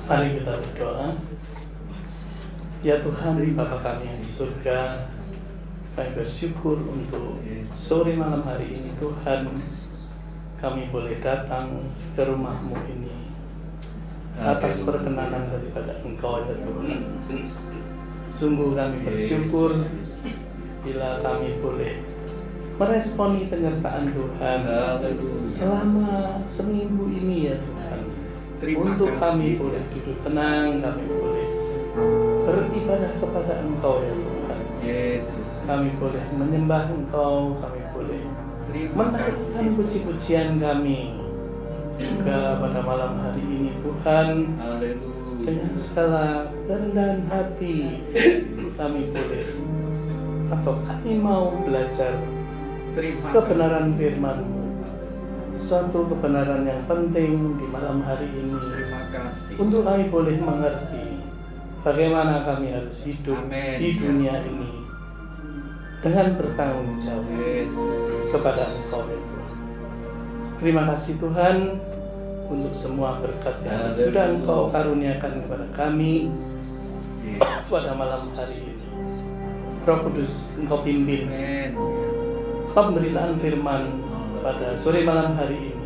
Mari kita berdoa. Ya Tuhan, Bapa kami yang di surga, kami bersyukur untuk sore malam hari ini Tuhan, kami boleh datang ke rumah-Mu ini atas perkenanan daripada Engkau ya Tuhan. Sungguh kami bersyukur bila kami boleh meresponi penyertaan Tuhan selama seminggu ini ya Tuhan. Untuk kami boleh duduk tenang, kami boleh beribadah kepada Engkau ya Tuhan. Kami boleh menyembah Engkau, kami boleh menaikkan puji-pujian kami juga pada malam hari ini Tuhan. Dengan segala kerendahan hati kami boleh atau kami mau belajar kebenaran firman-Mu, suatu kebenaran yang penting di malam hari ini untuk kami boleh mengerti bagaimana kami harus hidup di dunia ini dengan bertanggung jawab kepada Engkau ya Tuhan. Terima kasih Tuhan untuk semua berkat yang sudah Engkau karuniakan kepada kami pada malam hari ini. Roh Kudus, Engkau pimpin pemberitaan firman pada sore malam hari ini.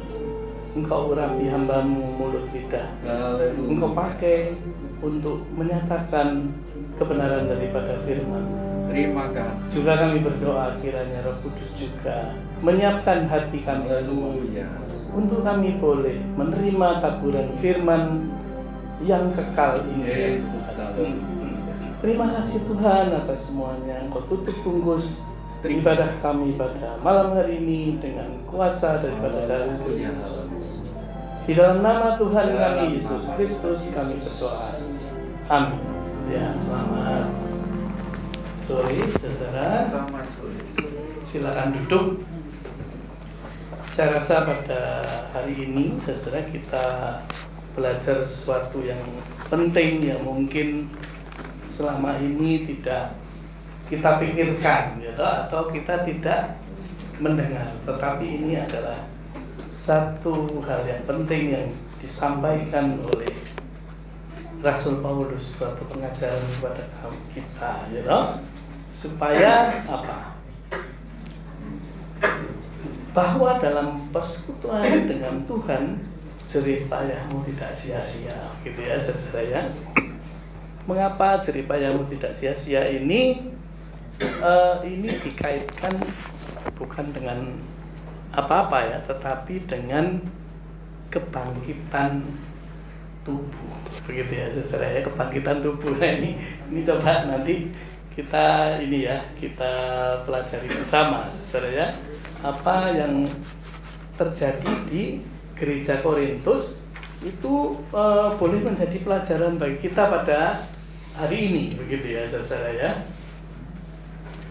Engkau urapi hamba-Mu mulut lidah. Engkau pakai untuk menyatakan kebenaran daripada firman. Terima kasih. Juga kami berdoa kiranya Roh Kudus juga menyiapkan hati kami semua untuk kami boleh menerima taburan firman yang kekal ini. Yesus. Terima kasih Tuhan atas semuanya. Engkau tutup bungkus ibadah kami pada malam hari ini dengan kuasa daripada darah Kristus. Di dalam nama Tuhan kami Yesus Kristus kami berdoa. Amin. Ya, selamat sore saudara. Selamat sore. Silakan duduk. Saya rasa pada hari ini saudara kita belajar sesuatu yang penting yang mungkin selama ini tidak kita pikirkan gitu, atau kita tidak mendengar, tetapi ini adalah satu hal yang penting yang disampaikan oleh Rasul Paulus, suatu pengajaran kepada kita gitu, supaya apa? Bahwa dalam persekutuan dengan Tuhan jerih payahmu tidak sia-sia gitu ya saudara ya. Mengapa jerih payahmu tidak sia-sia ini dikaitkan bukan dengan apa-apa ya, tetapi dengan kebangkitan tubuh, begitu ya saudara ya, kebangkitan tubuh. Nah, ini coba nanti kita kita pelajari bersama saudara ya, apa yang terjadi di gereja Korintus itu boleh menjadi pelajaran bagi kita pada hari ini, begitu ya saudara ya.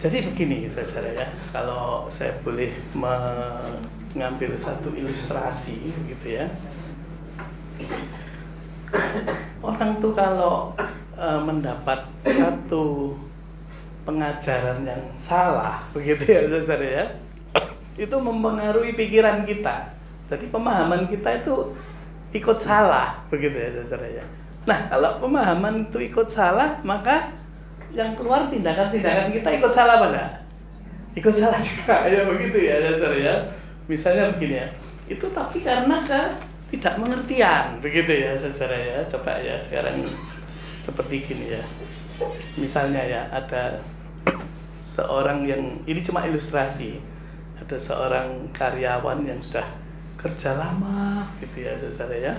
Jadi begini saudara ya, kalau saya boleh mengambil satu ilustrasi begitu ya. Orang tuh kalau mendapat satu pengajaran yang salah begitu ya saudara ya, itu mempengaruhi pikiran kita. Jadi pemahaman kita itu ikut salah begitu ya saudara ya. Nah, kalau pemahaman itu ikut salah, maka yang keluar tindakan-tindakan kita ikut salah pada, ikut salah juga ya begitu ya saudara ya. Misalnya begini ya, itu tapi karena ketidakmengertian begitu ya saudara ya. Coba ya sekarang seperti gini ya, misalnya ya ada seorang yang, ini cuma ilustrasi, ada seorang karyawan yang sudah kerja lama gitu ya saudara ya,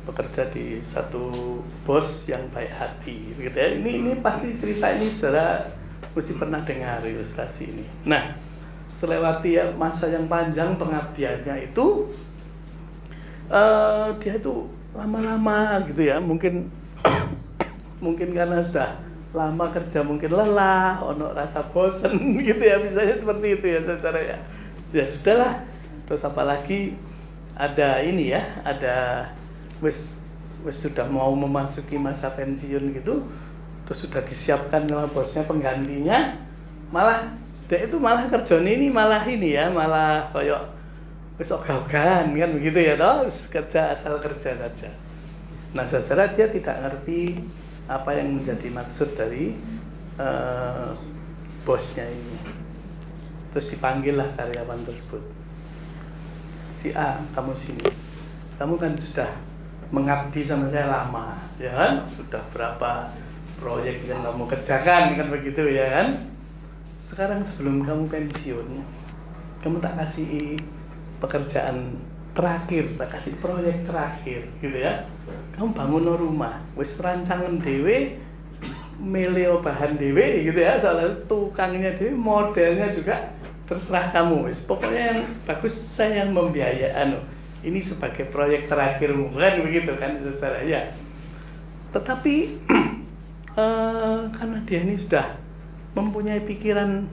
bekerja di satu bos yang baik hati gitu ya. Ini pasti cerita ini saudara mesti pernah dengar ilustrasi ini. Nah, selewati masa yang panjang pengabdiannya itu dia itu lama-lama gitu ya, mungkin mungkin karena sudah lama kerja mungkin lelah, ono rasa bosen gitu ya, misalnya seperti itu ya saudara ya. Ya sudahlah, terus apalagi ada ini ya, ada wis sudah mau memasuki masa pensiun gitu, terus sudah disiapkan sama bosnya penggantinya, malah dia itu malah kerjanya ini malah koyok wis ogah-ogahan kan begitu ya toh, kerja asal kerja saja. Nah, saudara dia tidak ngerti apa yang menjadi maksud dari bosnya ini. Terus dipanggillah karyawan tersebut. Si A, kamu sini. Kamu kan sudah mengabdi sama saya lama, ya kan? Sudah berapa proyek yang kamu kerjakan, kan begitu ya kan? Sekarang sebelum kamu pensiun, kamu tak kasih pekerjaan terakhir, tak kasih proyek terakhir, gitu ya. Kamu bangun rumah, wis rancangan dewe, meleo bahan dewe, gitu ya. Soalnya tukangnya dewe, modelnya juga terserah kamu. Wis pokoknya yang bagus saya yang membiayai. Ini sebagai proyek terakhirmu, kan begitu kan saudara ya. Tetapi karena dia ini sudah mempunyai pikiran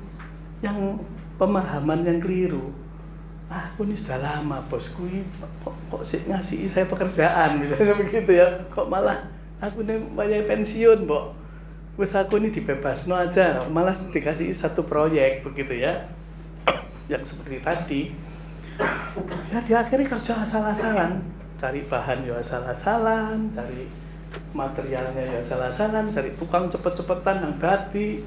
yang pemahaman yang keliru. Aku ini sudah lama bosku ini kok ngasih saya pekerjaan misalnya begitu ya, kok malah aku ini banyak pensiun Mbok, wis aku ini dibebas aja, malah dikasih satu proyek begitu ya yang seperti tadi ya. Dia akhirnya kerja asal-asalan, cari bahan ya asal-asalan, cari materialnya ya asal-asalan, cari tukang cepet-cepetan yang dadi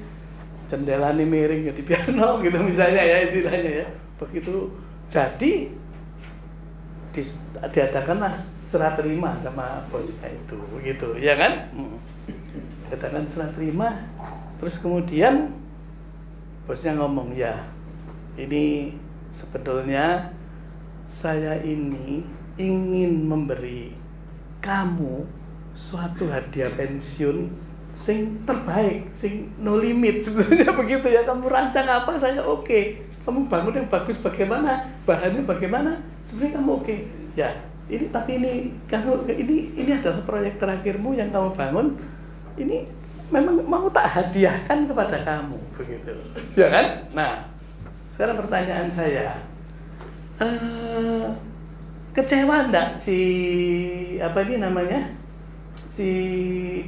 jendelanya miring ya dibiarno gitu misalnya ya, istilahnya ya begitu. Jadi diadakanlah serah terima sama bosnya itu, begitu, ya kan? Diadakan serah terima, terus kemudian bosnya ngomong, ya, ini sebetulnya saya ini ingin memberi kamu suatu hadiah pensiun sing terbaik, sing no limit, sebetulnya begitu ya. Kamu rancang apa saya oke. Kamu bangun yang bagus bagaimana, bahannya bagaimana, sebenarnya kamu oke. Ya, ini tapi ini kamu ini adalah proyek terakhirmu yang kamu bangun. Ini memang mau tak hadiahkan kepada kamu, begitu. Ya kan? Nah, sekarang pertanyaan saya, kecewa enggak si apa ini namanya? Si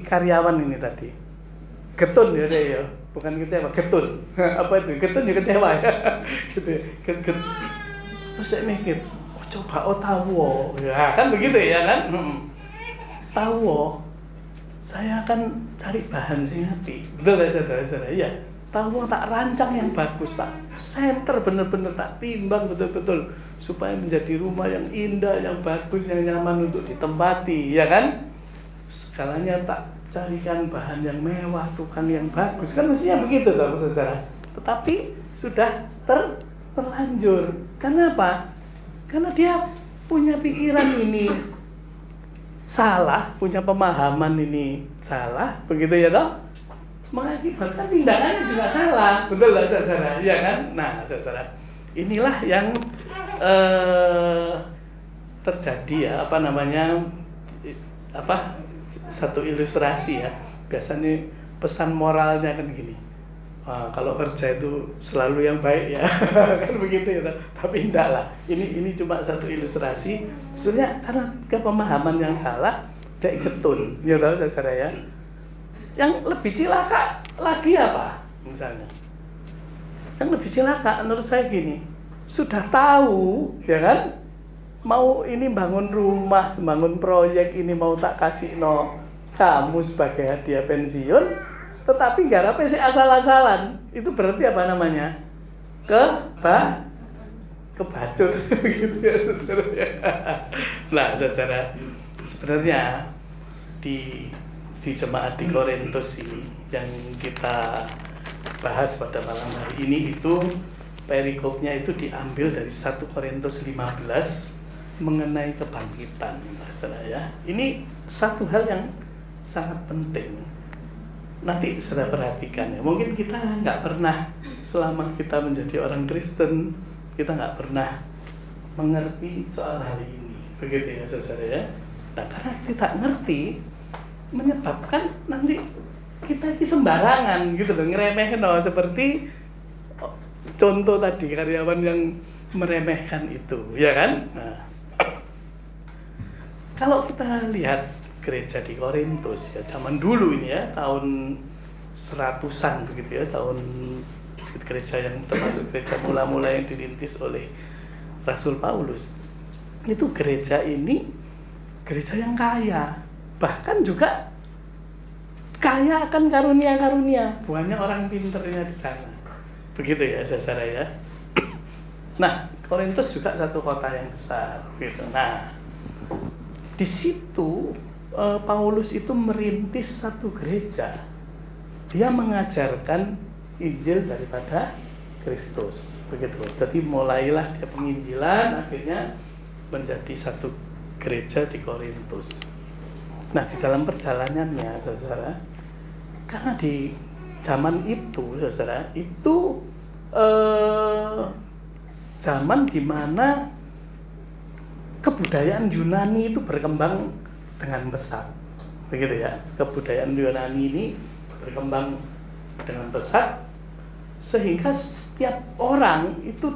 karyawan ini tadi? Getun ya dia ya. Bukan kecewa, getun. Apa itu? Getun ya kecewa ya. Gitu. Terus saya mikir, coba tahu. Ya kan begitu ya kan? Tahu. Saya akan cari bahan sing apik. Betul ya saudara-saudara? Iya. Tahu tak rancang yang bagus, tak center bener-bener tak timbang betul-betul supaya menjadi rumah yang indah, yang bagus, yang nyaman untuk ditempati, ya kan? Skalanya tak carikan bahan yang mewah, tukang yang bagus, kan mestinya begitu toh saudara. Tetapi sudah terlanjur. Kenapa? Karena dia punya pikiran ini salah, punya pemahaman ini salah, begitu ya toh? Mengakibatkan tindakannya juga salah, betul lah saudara, ya kan? Nah saudara, inilah yang terjadi ya, apa namanya, satu ilustrasi ya. Biasanya pesan moralnya kan gini, kalau kerja itu selalu yang baik ya, kan begitu ya. Tapi enggak lah, ini cuma satu ilustrasi. Sebenarnya karena kepemahaman yang salah, dia getun, ya tahu saudara ya. Yang lebih cilaka lagi apa? Misalnya, yang lebih cilaka menurut saya gini, sudah tahu ya kan, mau ini bangun rumah, bangun proyek ini mau tak kasih kamu sebagai hadiah pensiun, tetapi garapnya sih asal-asalan. Itu berarti apa namanya? Kebacut gitu ya saudara. Nah saudara, sebenarnya di jemaat di Korintus ini yang kita bahas pada malam hari ini itu perikopnya itu diambil dari 1 Korintus 15 mengenai kebangkitan, saudara ya. Ini satu hal yang sangat penting. Nanti saudara perhatikan ya. Mungkin kita nggak pernah selama kita menjadi orang Kristen, kita nggak pernah mengerti soal hari ini, begitu ya saudara ya. Nah karena kita ngerti, menyebabkan nanti kita ini sembarangan gitu loh, ngeremehkan seperti contoh tadi karyawan yang meremehkan itu, ya kan? Nah, kalau kita lihat gereja di Korintus ya zaman dulu ini ya, tahun 100-an begitu ya, tahun gereja yang termasuk gereja mula-mula yang dirintis oleh Rasul Paulus. Itu gereja ini gereja yang kaya, bahkan juga kaya akan karunia-karunia, banyak orang pinternya di sana. Begitu ya saudara ya. Nah, Korintus juga satu kota yang besar gitu. Nah, di situ Paulus itu merintis satu gereja. Dia mengajarkan Injil daripada Kristus, begitu. Jadi mulailah dia penginjilan, akhirnya menjadi satu gereja di Korintus. Nah, di dalam perjalanannya, saudara, karena di zaman itu, saudara, itu zaman di mana kebudayaan Yunani itu berkembang dengan pesat, begitu ya. Kebudayaan Yunani ini berkembang dengan pesat, sehingga setiap orang itu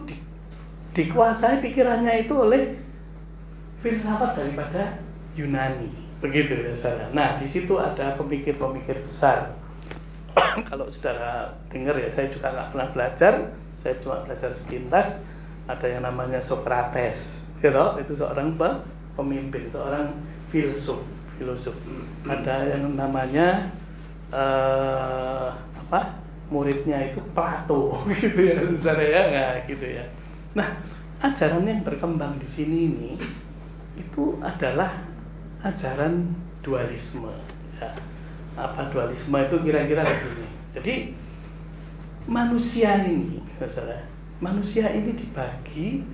dikuasai pikirannya itu oleh filsafat daripada Yunani, begitu ya saudara. Nah, di situ ada pemikir-pemikir besar. Kalau saudara dengar ya, saya juga nggak pernah belajar, saya cuma belajar sekilas. Ada yang namanya Socrates, gitu. Itu seorang pemimpin, seorang filosof. Ada yang namanya muridnya itu Plato, gitu ya, saudara ya, nah, gitu ya. Nah, ajaran yang berkembang di sini ini itu adalah ajaran dualisme. Ya. Apa dualisme itu kira-kira begini. Jadi manusia ini, saudara, manusia ini dibagi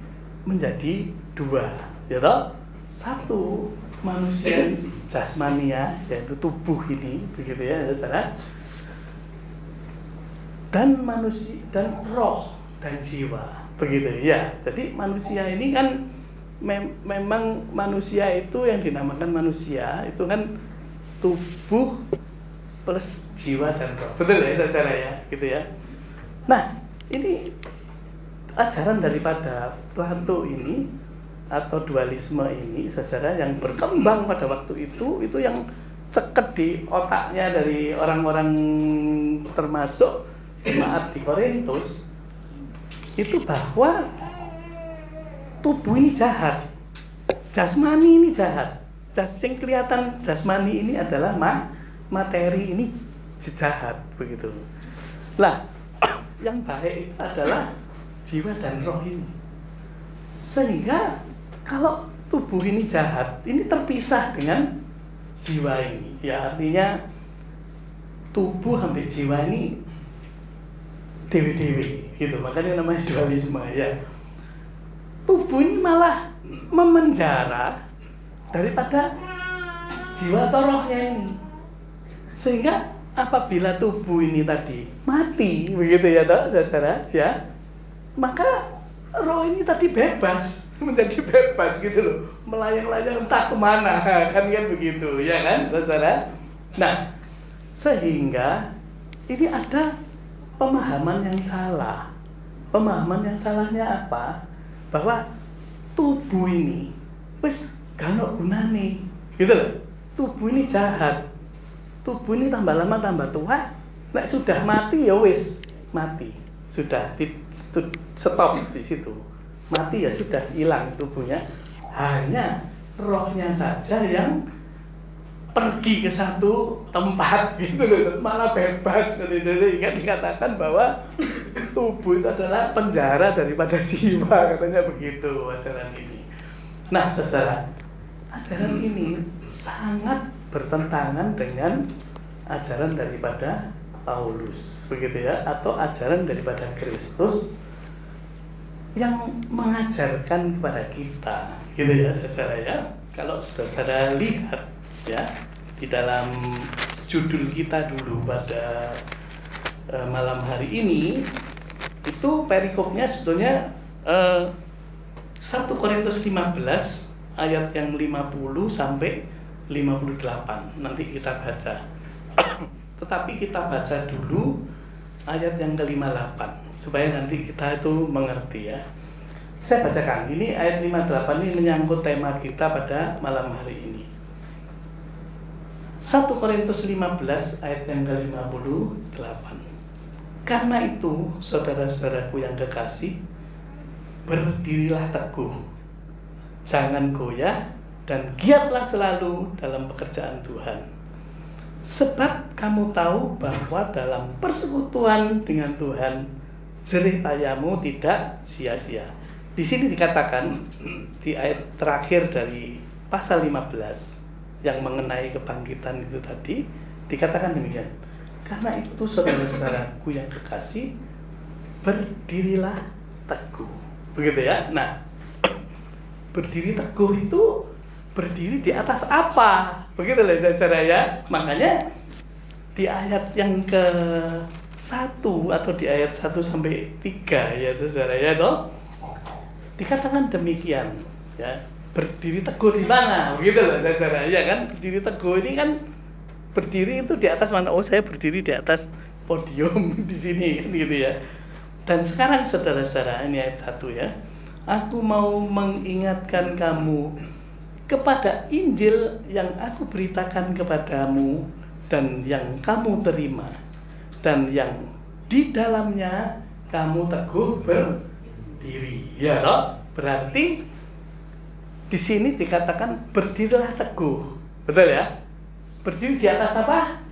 menjadi dua, ya toh? Satu, manusia jasmania, yaitu tubuh ini, begitu ya, saudara. Dan manusia dan roh dan jiwa, begitu ya. Jadi manusia ini kan memang manusia itu yang dinamakan manusia itu kan tubuh plus jiwa dan roh, betul ya saudara ya, gitu ya. Nah, ini ajaran daripada Plato ini atau dualisme ini, saudara, yang berkembang pada waktu itu yang ceket di otaknya dari orang-orang termasuk jemaat di Korintus itu bahwa tubuh ini jahat, jasmani ini jahat. Yang kelihatan jasmani ini adalah materi ini jahat, begitu. Lah, yang baik itu adalah jiwa dan roh ini. Sehingga kalau tubuh ini jahat, ini terpisah dengan jiwa ini. Ya, artinya tubuh sampai jiwa ini dewi-dewi, gitu. Makanya namanya dualisme ya. Tubuh ini malah memenjara daripada jiwa atau rohnya ini. Sehingga apabila tubuh ini tadi mati, begitu ya toh, saudara, ya, maka roh ini tadi bebas, menjadi bebas gitu loh, melayang-layang entah kemana, kan begitu, ya kan, saudara. Nah, sehingga ini ada pemahaman yang salah. Pemahaman yang salahnya apa? Bahwa tubuh ini wis gak ono gunane, gitu loh. Tubuh ini jahat. Tubuh ini tambah lama tambah tua. Nek sudah mati ya wis mati. Sudah stop di situ. Mati ya sudah hilang tubuhnya. Hanya rohnya saja yang pergi ke satu tempat gitu loh, malah bebas. Jadi dikatakan bahwa tubuh itu adalah penjara daripada jiwa, katanya begitu ajaran ini. Nah, saudara, ajaran ini sangat bertentangan dengan ajaran daripada Paulus, begitu ya, atau ajaran daripada Kristus yang mengajarkan kepada kita, gitu ya, saudara ya. Kalau saudara lihat ya di dalam judul kita dulu pada malam hari ini, itu perikopnya sebetulnya 1 Korintus 15 ayat yang 50 sampai 58. Nanti kita baca. Tetapi kita baca dulu ayat yang ke-58 supaya nanti kita itu mengerti ya. Saya bacakan. Ini ayat 58 ini menyangkut tema kita pada malam hari ini. 1 Korintus 15 ayat yang ke-58. Karena itu, saudara-saudaraku yang kekasih, berdirilah teguh. Jangan goyah dan giatlah selalu dalam pekerjaan Tuhan. Sebab kamu tahu bahwa dalam persekutuan dengan Tuhan, jerih payahmu tidak sia-sia. Di sini dikatakan di ayat terakhir dari pasal 15 yang mengenai kebangkitan itu tadi, dikatakan demikian. Karena itu saudara-saudaraku yang kekasih, berdirilah teguh. Begitu ya. Nah, berdiri teguh itu berdiri di atas apa? Begitu loh saudara ya. Makanya di ayat yang ke-1 atau di ayat 1 sampai 3 ya saudara ya toh, dikatakan demikian ya. Berdiri teguh di mana? Begitu loh saudara ya kan. Berdiri teguh ini kan berdiri itu di atas mana? Oh, saya berdiri di atas podium di sini kan gitu ya. Dan sekarang saudara-saudara, ini ayat 1 ya. Aku mau mengingatkan kamu kepada Injil yang aku beritakan kepadamu dan yang kamu terima dan yang di dalamnya kamu teguh berdiri. Ya toh? Berarti di sini dikatakan berdirilah teguh. Betul ya? Berdiri di atas apa?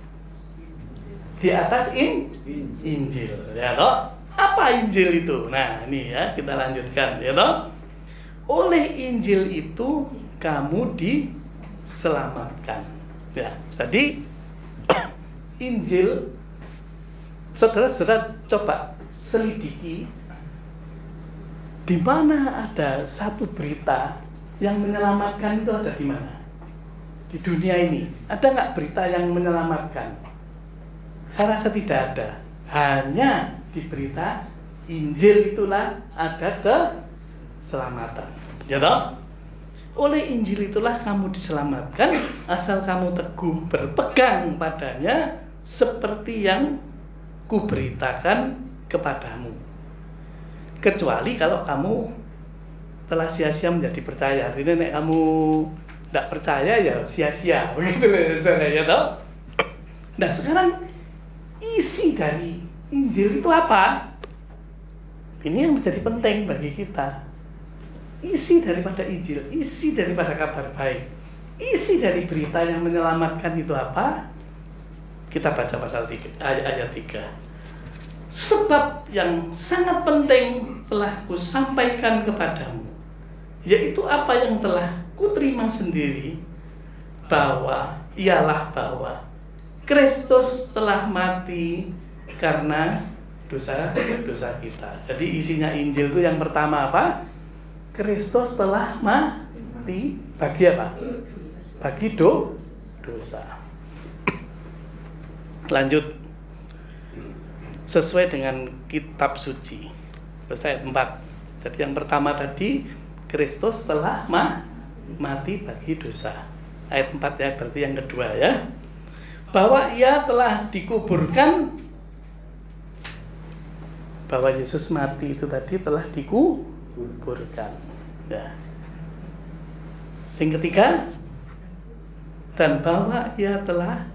Di atas Injil. Ya toh? Apa Injil itu? Nah, ini ya, kita lanjutkan ya toh. Oleh Injil itu kamu diselamatkan. Ya, tadi Injil, saudara-saudara coba selidiki di mana ada satu berita yang menyelamatkan, itu ada di mana? Di dunia ini ada nggak berita yang menyelamatkan? Saya rasa tidak ada. Hanya di berita Injil itulah ada keselamatan. Ya toh? Oleh Injil itulah kamu diselamatkan asal kamu teguh berpegang padanya seperti yang kuberitakan kepadamu. Kecuali kalau kamu telah sia-sia menjadi percaya. Jadi nek kamu tidak percaya ya sia-sia. Begitu ya toh? Nah, sekarang isi dari Injil itu apa? Ini yang menjadi penting bagi kita. Isi daripada Injil, isi daripada kabar baik, isi dari berita yang menyelamatkan itu apa? Kita baca pasal 3, ayat 3. Sebab yang sangat penting telah kusampaikan kepadamu, yaitu apa yang telah kuterima sendiri, ialah bahwa Kristus telah mati karena dosa-dosa kita. Jadi isinya Injil itu yang pertama apa? Kristus telah mati bagi apa? Bagi dosa. Lanjut. Sesuai dengan kitab suci. Terus ayat 4. Jadi yang pertama tadi, Kristus telah mati bagi dosa. Ayat 4 ya, berarti yang kedua ya. Bahwa ia telah dikuburkan, bahwa Yesus mati itu tadi telah dikuburkan. Ya. Yang ketiga, dan bahwa ia telah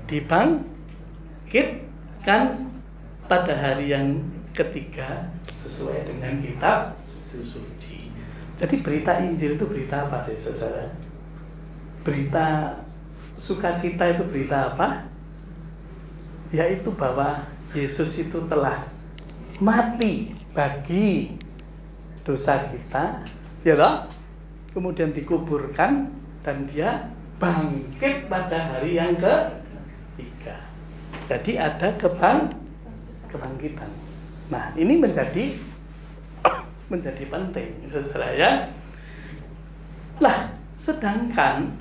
dibangkitkan pada hari yang ketiga sesuai dengan kitab suci. Jadi berita Injil itu berita apa sih saudara? Berita sukacita itu berita apa? Yaitu bahwa Yesus itu telah mati bagi dosa kita, ya toh? Kemudian dikuburkan dan dia bangkit pada hari yang ketiga. Jadi ada kebangkitan. Nah, ini menjadi penting, saudara ya. Lah, sedangkan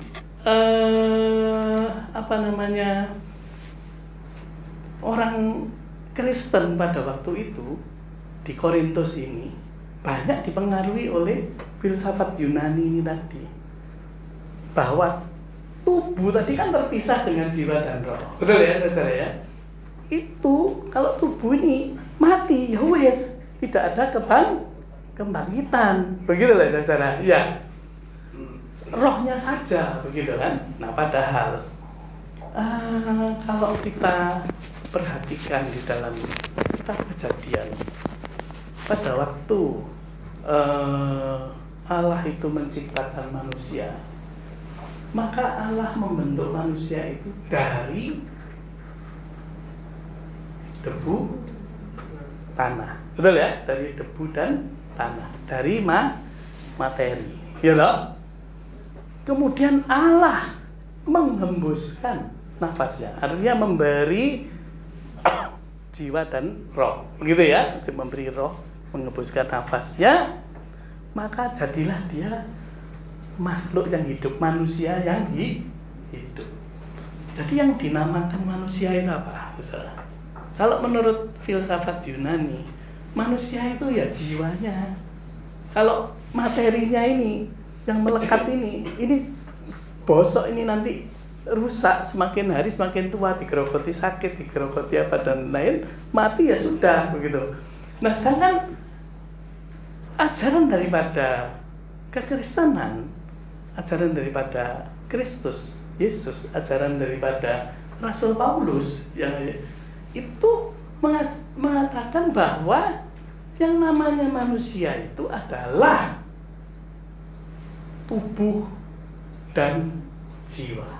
orang Kristen pada waktu itu di Korintus ini banyak dipengaruhi oleh filsafat Yunani ini tadi, bahwa tubuh tadi kan terpisah dengan jiwa dan roh. Betul ya saudara ya? Itu kalau tubuh ini mati, ya wes, tidak ada kebangkitan. Begitulah saudara. Ya. Rohnya saja begitu kan. Nah, padahal kalau kita perhatikan di dalam kitab Kejadian, pada waktu Allah itu menciptakan manusia, maka Allah membentuk manusia itu dari debu tanah. Betul ya? Dari debu dan tanah, dari materi. Ya loh? Kemudian Allah menghembuskan nafasnya, artinya memberi jiwa dan roh. Begitu ya? Memberi roh, menghembuskan nafasnya, maka jadilah dia makhluk yang hidup, manusia yang hidup. Jadi yang dinamakan manusia itu apa? Saudara? Kalau menurut filsafat Yunani, manusia itu ya jiwanya. Kalau materinya ini yang melekat ini bosok, ini nanti rusak, semakin hari semakin tua, digerogoti sakit, digerogoti apa dan lain, mati ya sudah begitu. Nah, sedangkan ajaran daripada kekristenan, ajaran daripada Kristus Yesus, ajaran daripada Rasul Paulus yang itu mengatakan bahwa yang namanya manusia itu adalah tubuh dan jiwa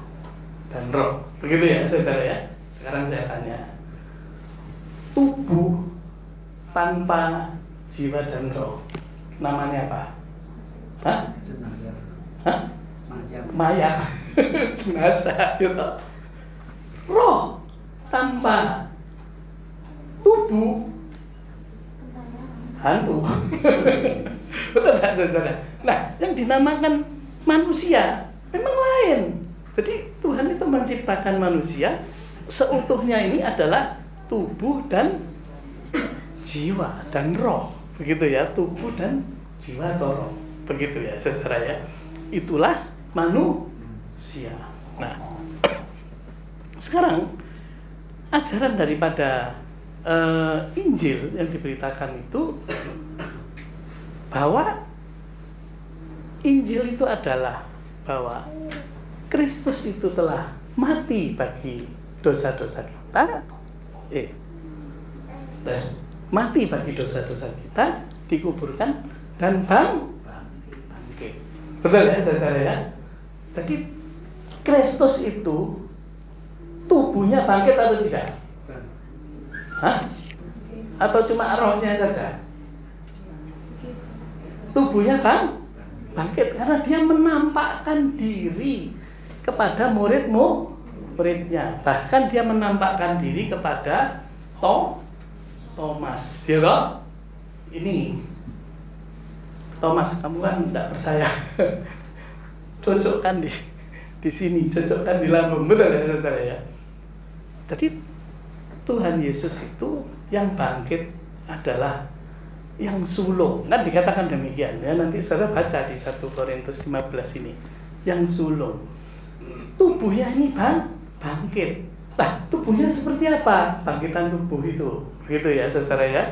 dan roh. Begitu ya, saudara ya. Sekarang saya tanya, tubuh tanpa jiwa dan roh namanya apa? Hah? Hah? Mayat. Jenazah gitu. Roh tanpa tubuh hantu. Betul kan, saudara? Nah, yang dinamakan manusia memang lain. Jadi Tuhan itu menciptakan manusia seutuhnya ini adalah tubuh dan jiwa dan roh. Begitu ya, tubuh dan jiwa atau roh. Begitu ya, saudara ya. Itulah manusia. Nah, sekarang ajaran daripada Injil yang diberitakan itu bahwa Injil itu adalah bahwa Kristus itu telah mati bagi dosa-dosa kita, mati bagi dosa-dosa kita, dikuburkan dan bangkit. Betul ya, saudara ya? Jadi Kristus itu tubuhnya bangkit atau tidak? Hah? Atau cuma rohnya saja? Tubuhnya bangkit karena dia menampakkan diri kepada muridnya. Bahkan dia menampakkan diri kepada Thomas. Ya loh? Ini Thomas, kamu kan tidak percaya. Cocokkan di sini, cocokkan di lambung. Betul ya, saudara ya? Jadi Tuhan Yesus itu yang bangkit adalah yang sulung. Kan dikatakan demikian ya, nanti saudara baca di 1 Korintus 15 ini. Yang sulung. Tubuhnya ini bangkit. Nah, tubuhnya seperti apa? Bangkitan tubuh itu. Begitu ya, saudara ya.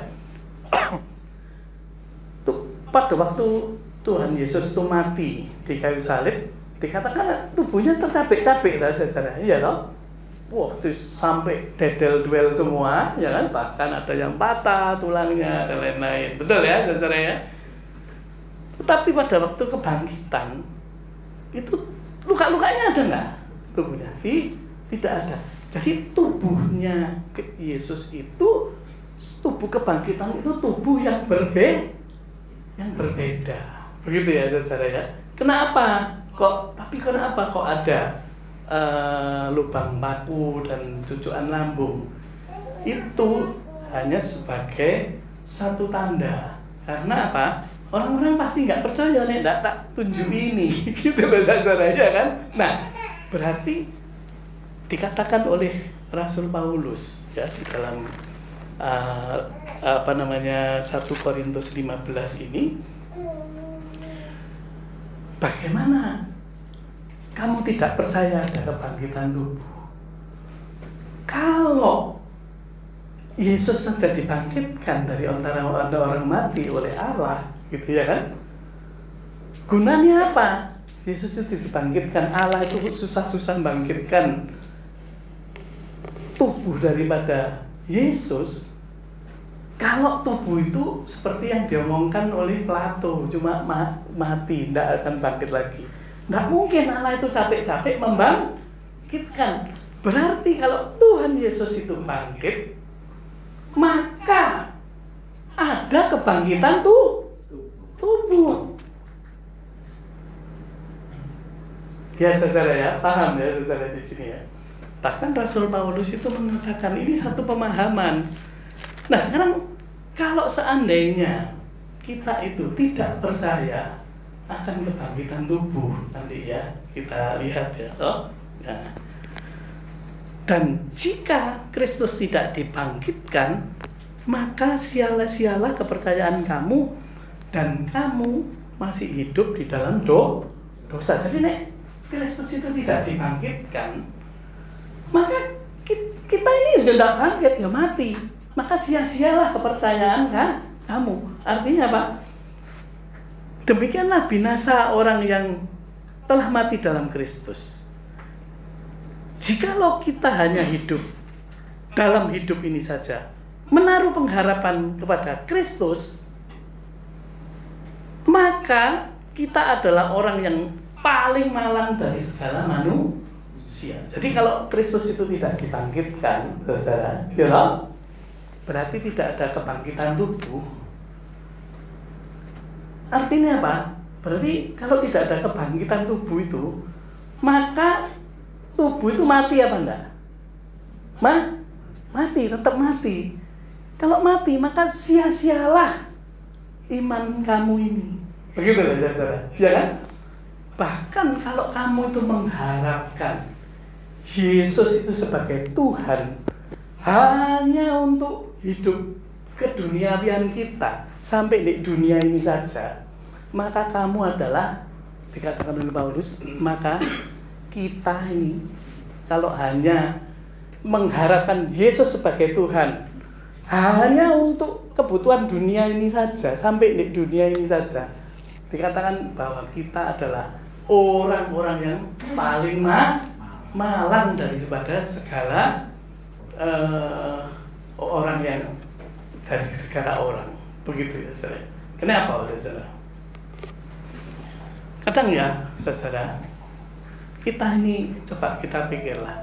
Pada waktu Tuhan Yesus itu mati di kayu salib, dikatakan tubuhnya tercapek-capek lah, saudara. Iya toh? Wah, itu sampai dedel-duel semua, ya kan? Bahkan ada yang patah tulangnya dan lain-lain. Betul ya, saudara ya? Tetapi pada waktu kebangkitan, itu luka-lukanya ada nggak tubuhnya? Tidak ada. Jadi tubuhnya Yesus itu, tubuh kebangkitan itu tubuh yang berbeda. Begitu ya, saudara ya? Kenapa? Kenapa kok ada lubang paku dan cucukan lambung? Itu hanya sebagai satu tanda. Karena apa? Orang-orang pasti nggak percaya nih, tak tunjuk ini, gitu loh, saudara ya kan? Nah, berarti dikatakan oleh Rasul Paulus ya di dalam 1 Korintus 15 ini, bagaimana kamu tidak percaya ada kebangkitan tubuh? Kalau Yesus saja dibangkitkan dari antara orang mati oleh Allah, gitu ya kan? Gunanya apa? Yesus itu dibangkitkan, Allah itu susah-susah membangkitkan tubuh daripada Yesus. Kalau tubuh itu seperti yang diomongkan oleh Plato, cuma mati, tidak akan bangkit lagi. Tidak mungkin Allah itu capek-capek membangkitkan. Berarti kalau Tuhan Yesus itu bangkit, maka ada kebangkitan tubuh. Ya saudara ya, paham ya saudara di sini ya. Bahkan Rasul Paulus itu mengatakan ini satu pemahaman. Nah sekarang kalau seandainya kita itu tidak percaya akan kebangkitan tubuh nanti ya, kita lihat ya. Nah. Dan jika Kristus tidak dibangkitkan, maka siala-siala kepercayaan kamu dan kamu masih hidup di dalam dosa. Jadi nek Kristus itu tidak dibangkitkan, maka kita ini sudah tidak bangkit, ya mati. Maka sia-sialah kepercayaan kamu. Artinya apa? Demikianlah binasa orang yang telah mati dalam Kristus. Jikalau kita hanya hidup dalam hidup ini saja, menaruh pengharapan kepada Kristus, maka kita adalah orang yang paling malang dari segala manusia. Jadi kalau Kristus itu tidak dibangkitkan, saudara, ya, berarti tidak ada kebangkitan tubuh. Artinya apa? Berarti kalau tidak ada kebangkitan tubuh itu, maka tubuh itu mati apa enggak? Mati, tetap mati. Kalau mati, maka sia-sialah iman kamu ini. Begitu ya saudara? Ya kan? Bahkan kalau kamu itu mengharapkan Yesus itu sebagai Tuhan hanya untuk hidup keduniawian kita sampai di dunia ini saja, maka kamu adalah, dikatakan oleh Paulus, maka kita ini kalau hanya mengharapkan Yesus sebagai Tuhan hanya untuk kebutuhan dunia ini saja, sampai di dunia ini saja, dikatakan bahwa kita adalah orang-orang yang paling malang daripada segala orang yang dari segala orang. Begitu ya saudara. Kenapa saudara? Kadang ya saudara, kita ini coba kita pikirlah.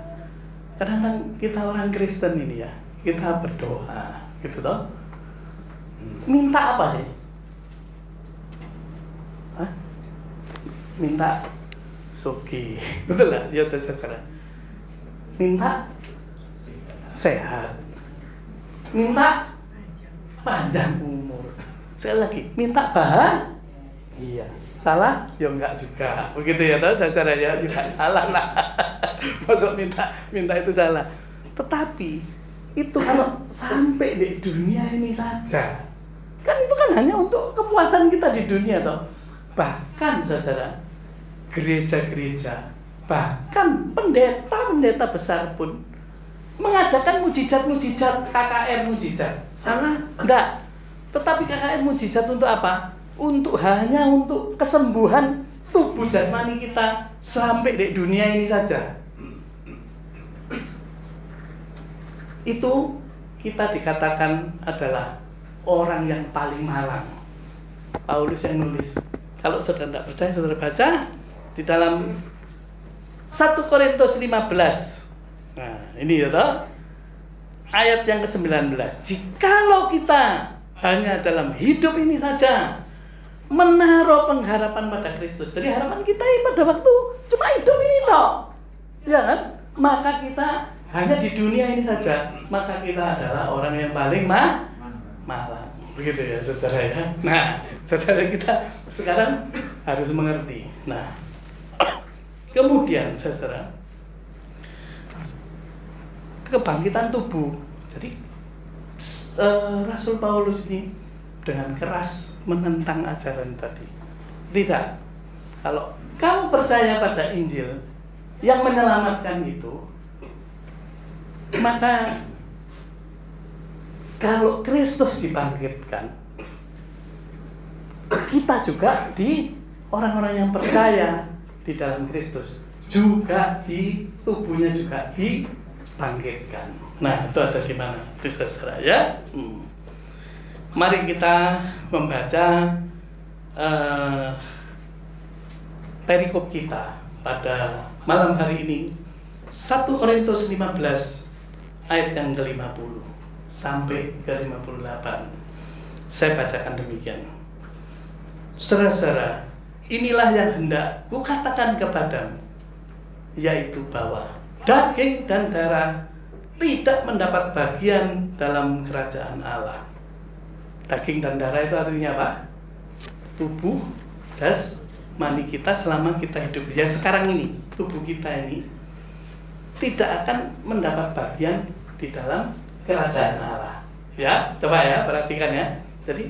Kadang-kadang kita orang Kristen ini ya, kita berdoa gitu toh. Minta apa sih? Hah? Minta suki. Betul lah, ya saudara. Minta sehat. Minta panjang umur. Sekali lagi, minta bahagia. Salah? Ya enggak juga. Begitu ya, tahu saudara ya, juga salah lah. Maksud minta itu salah. Tetapi itu kalau sampai di dunia ini saja, kan itu kan hanya untuk kepuasan kita di dunia toh. Bahkan saudara, gereja-gereja, bahkan pendeta-pendeta besar pun mengadakan mujizat-mujizat, KKR mujizat. Salah? Enggak. Tetapi KKR mujizat untuk apa? Hanya untuk kesembuhan tubuh jasmani kita sampai di dunia ini saja. Itu kita dikatakan adalah orang yang paling malang. Paulus yang nulis. Kalau saudara tidak percaya, saudara baca di dalam 1 Korintus 15. Nah, ini ya toh. Ayat yang ke-19. Jikalau kita hanya dalam hidup ini saja menaruh pengharapan pada Kristus. Jadi harapan kita pada waktu cuma hidup ini toh. Ya kan? Maka kita hanya di dunia ini saja, maka kita adalah orang yang paling malang. Begitu ya saudara ya. Nah, saudara kita sekarang harus mengerti. Nah, kemudian saudara, kebangkitan tubuh. Jadi Rasul Paulus ini dengan keras menentang ajaran tadi. Tidak. Kalau kamu percaya pada Injil yang menyelamatkan itu, maka kalau Kristus dibangkitkan, kita juga di orang-orang yang percaya di dalam Kristus juga di tubuhnya juga dibangkitkan. Nah, itu ada di mana? Itu saudara ya. Mari kita membaca perikop kita pada malam hari ini, 1 Korintus 15 ayat yang ke-50 sampai ke-58. Saya bacakan demikian. Saudara-saudara, inilah yang hendak kukatakan kepadamu, yaitu bahwa daging dan darah tidak mendapat bagian dalam kerajaan Allah. Daging dan darah itu artinya apa? Tubuh, jasmani kita selama kita hidup. Ya sekarang ini, tubuh kita ini tidak akan mendapat bagian di dalam kerajaan Allah. Ya, coba ya, perhatikan ya. Jadi,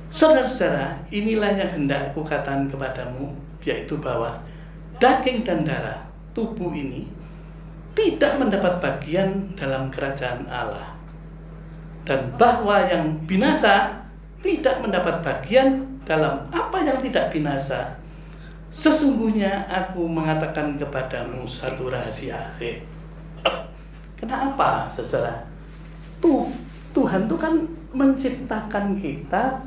saudara-saudara, inilah yang hendak kukatakan kepadamu, yaitu bahwa daging dan darah tubuh ini tidak mendapat bagian dalam kerajaan Allah, dan bahwa yang binasa tidak mendapat bagian dalam apa yang tidak binasa. Sesungguhnya aku mengatakan kepadamu satu rahasia. Kenapa, saudara? Tuhan itu kan menciptakan kita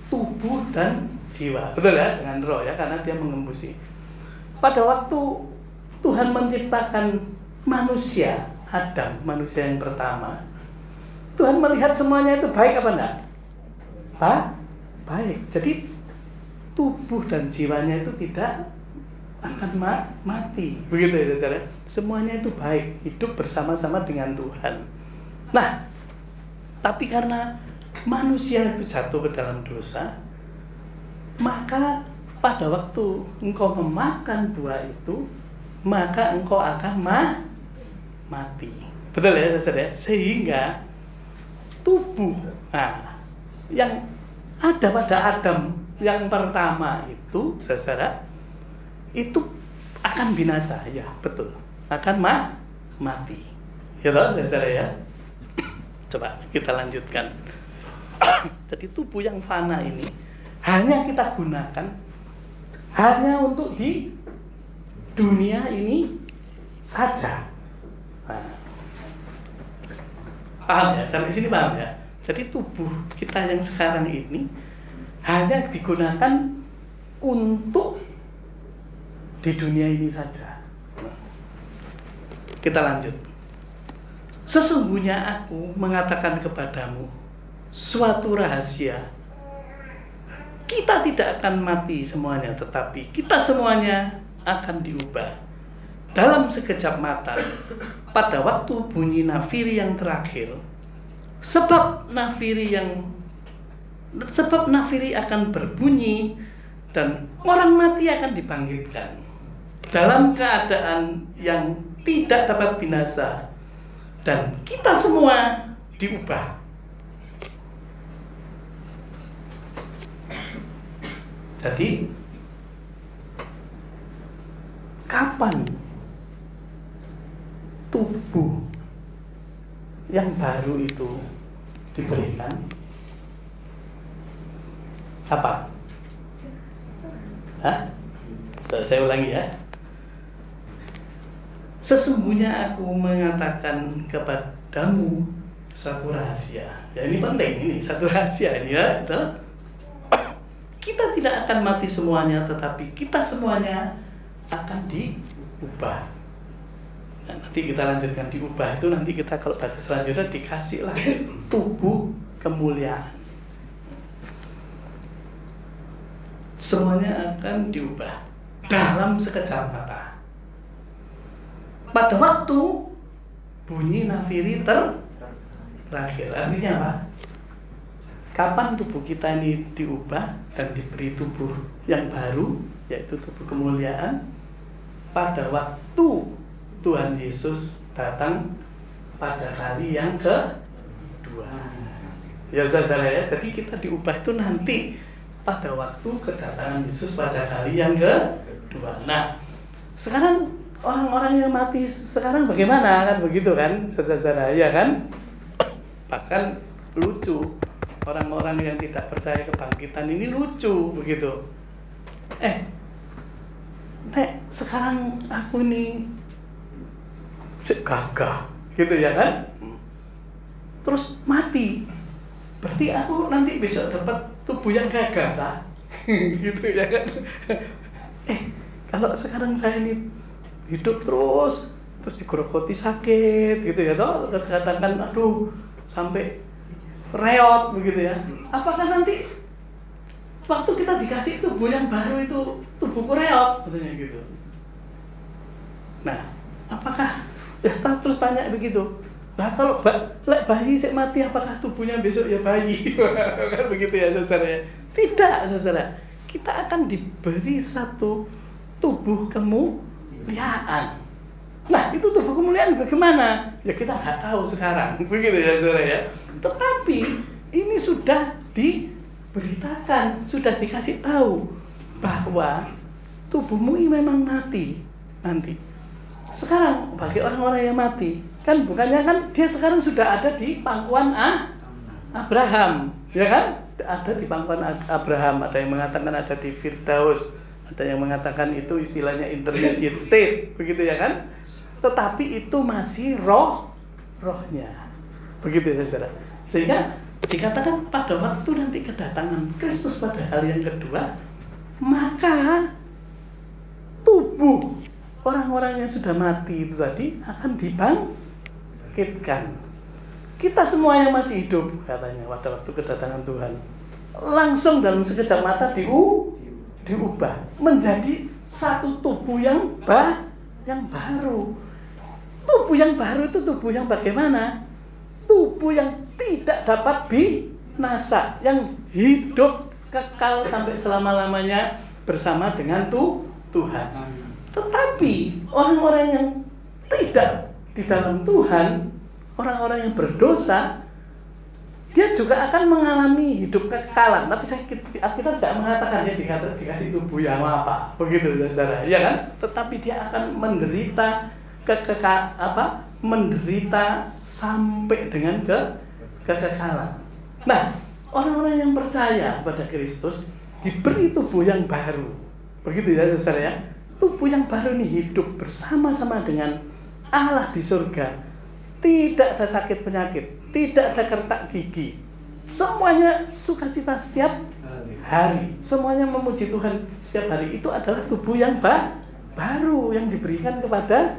tubuh dan jiwa, betul ya, dengan roh ya, karena dia mengembusi. Pada waktu Tuhan menciptakan manusia, Adam, manusia yang pertama, Tuhan melihat semuanya itu baik apa enggak? Baik. Jadi tubuh dan jiwanya itu tidak akan mati. Begitu ya saudara. Semuanya itu baik, hidup bersama-sama dengan Tuhan. Nah, tapi karena manusia itu jatuh ke dalam dosa, maka pada waktu engkau memakan buah itu, maka engkau akan mati. Betul ya saudara? Sehingga tubuh yang ada pada Adam yang pertama itu, saudara, itu akan binasa, ya betul, akan mati. Ya toh, saudara ya. Coba kita lanjutkan. Jadi tubuh yang fana ini hanya kita gunakan hanya untuk di dunia ini saja. Paham ya? Sampai sini paham ya? Jadi tubuh kita yang sekarang ini hanya digunakan untuk di dunia ini saja. Kita lanjut. Sesungguhnya aku mengatakan kepadamu suatu rahasia. Kita tidak akan mati semuanya, tetapi kita semuanya akan diubah dalam sekejap mata, pada waktu bunyi nafiri yang terakhir. Sebab nafiri akan berbunyi dan orang mati akan dibangkitkan dalam keadaan yang tidak dapat binasa, dan kita semua diubah. Jadi kapan tubuh yang baru itu diberikan? Apa? Saya ulangi ya. Sesungguhnya aku mengatakan kepadamu satu rahasia. Ya ini penting, ini satu rahasia ini ya. Kita tidak akan mati semuanya, tetapi kita semuanya akan diubah. Nah, nanti kita lanjutkan diubah itu, nanti kita kalau baca selanjutnya dikasihlah tubuh kemuliaan. Semuanya akan diubah dalam sekejap mata. Pada waktu bunyi nafiri terakhir. Artinya apa? Kapan tubuh kita ini diubah dan diberi tubuh yang baru, yaitu tubuh kemuliaan? Pada waktu Tuhan Yesus datang pada kali yang kedua. Ya saudara ya, jadi kita diubah itu nanti pada waktu kedatangan Yesus pada kali yang kedua. Nah, sekarang orang-orang yang mati sekarang bagaimana, kan begitu kan saudara ya kan? Bahkan lucu, orang-orang yang tidak percaya kebangkitan ini lucu begitu. Nek sekarang aku ini gagah gitu ya kan, terus mati berarti aku nanti besok dapat tubuh yang gagah, tak? Gitu ya kan? Kalau sekarang saya ini hidup terus digerogoti sakit gitu ya toh, terus katakan aduh sampai reot begitu ya. Apakah nanti waktu kita dikasih tubuh yang baru itu tubuhku reot katanya gitu. Nah, apakah ya terus tanya begitu. Nah, kalau bayi saya mati apakah tubuhnya besok ya bayi? Kan begitu ya saudara ya. Tidak saudara. Kita akan diberi satu tubuh kemuliaan. Nah, itu tubuh kemuliaan bagaimana? Ya kita nggak tahu sekarang. Begitu ya saudara ya. Tetapi ini sudah diberitakan, sudah dikasih tahu bahwa tubuhmu ini memang mati nanti. Sekarang bagi orang-orang yang mati, kan bukannya kan dia sekarang sudah ada di pangkuan Abraham, ya kan? Ada di pangkuan Abraham, ada yang mengatakan ada di Firdaus, ada yang mengatakan itu istilahnya intermediate state, begitu ya kan? Tetapi itu masih rohnya, begitu ya saudara. Sehingga dikatakan pada waktu nanti kedatangan Kristus pada hari yang kedua, maka tubuh orang-orang yang sudah mati itu tadi akan dibangkitkan. Kita semua yang masih hidup katanya pada waktu kedatangan Tuhan langsung dalam sekejap mata diubah menjadi satu tubuh yang baru. Tubuh yang baru itu tubuh yang bagaimana? Tubuh yang tidak dapat binasa, yang hidup kekal sampai selama-lamanya bersama dengan Tuhan. Tetapi orang-orang yang tidak di dalam Tuhan, orang-orang yang berdosa, dia juga akan mengalami hidup kekekalan. Tapi kita tidak mengatakan dia dikasih tubuh yang apa, begitu saudara, ya kan? Tetapi dia akan menderita menderita sampai dengan kekekalan. Nah, orang-orang yang percaya pada Kristus diberi tubuh yang baru, begitu ya saudara ya. Tubuh yang baru ini hidup bersama-sama dengan Allah di surga. Tidak ada sakit penyakit, tidak ada kertak gigi. Semuanya sukacita setiap hari. Semuanya memuji Tuhan setiap hari. Itu adalah tubuh yang baru yang diberikan kepada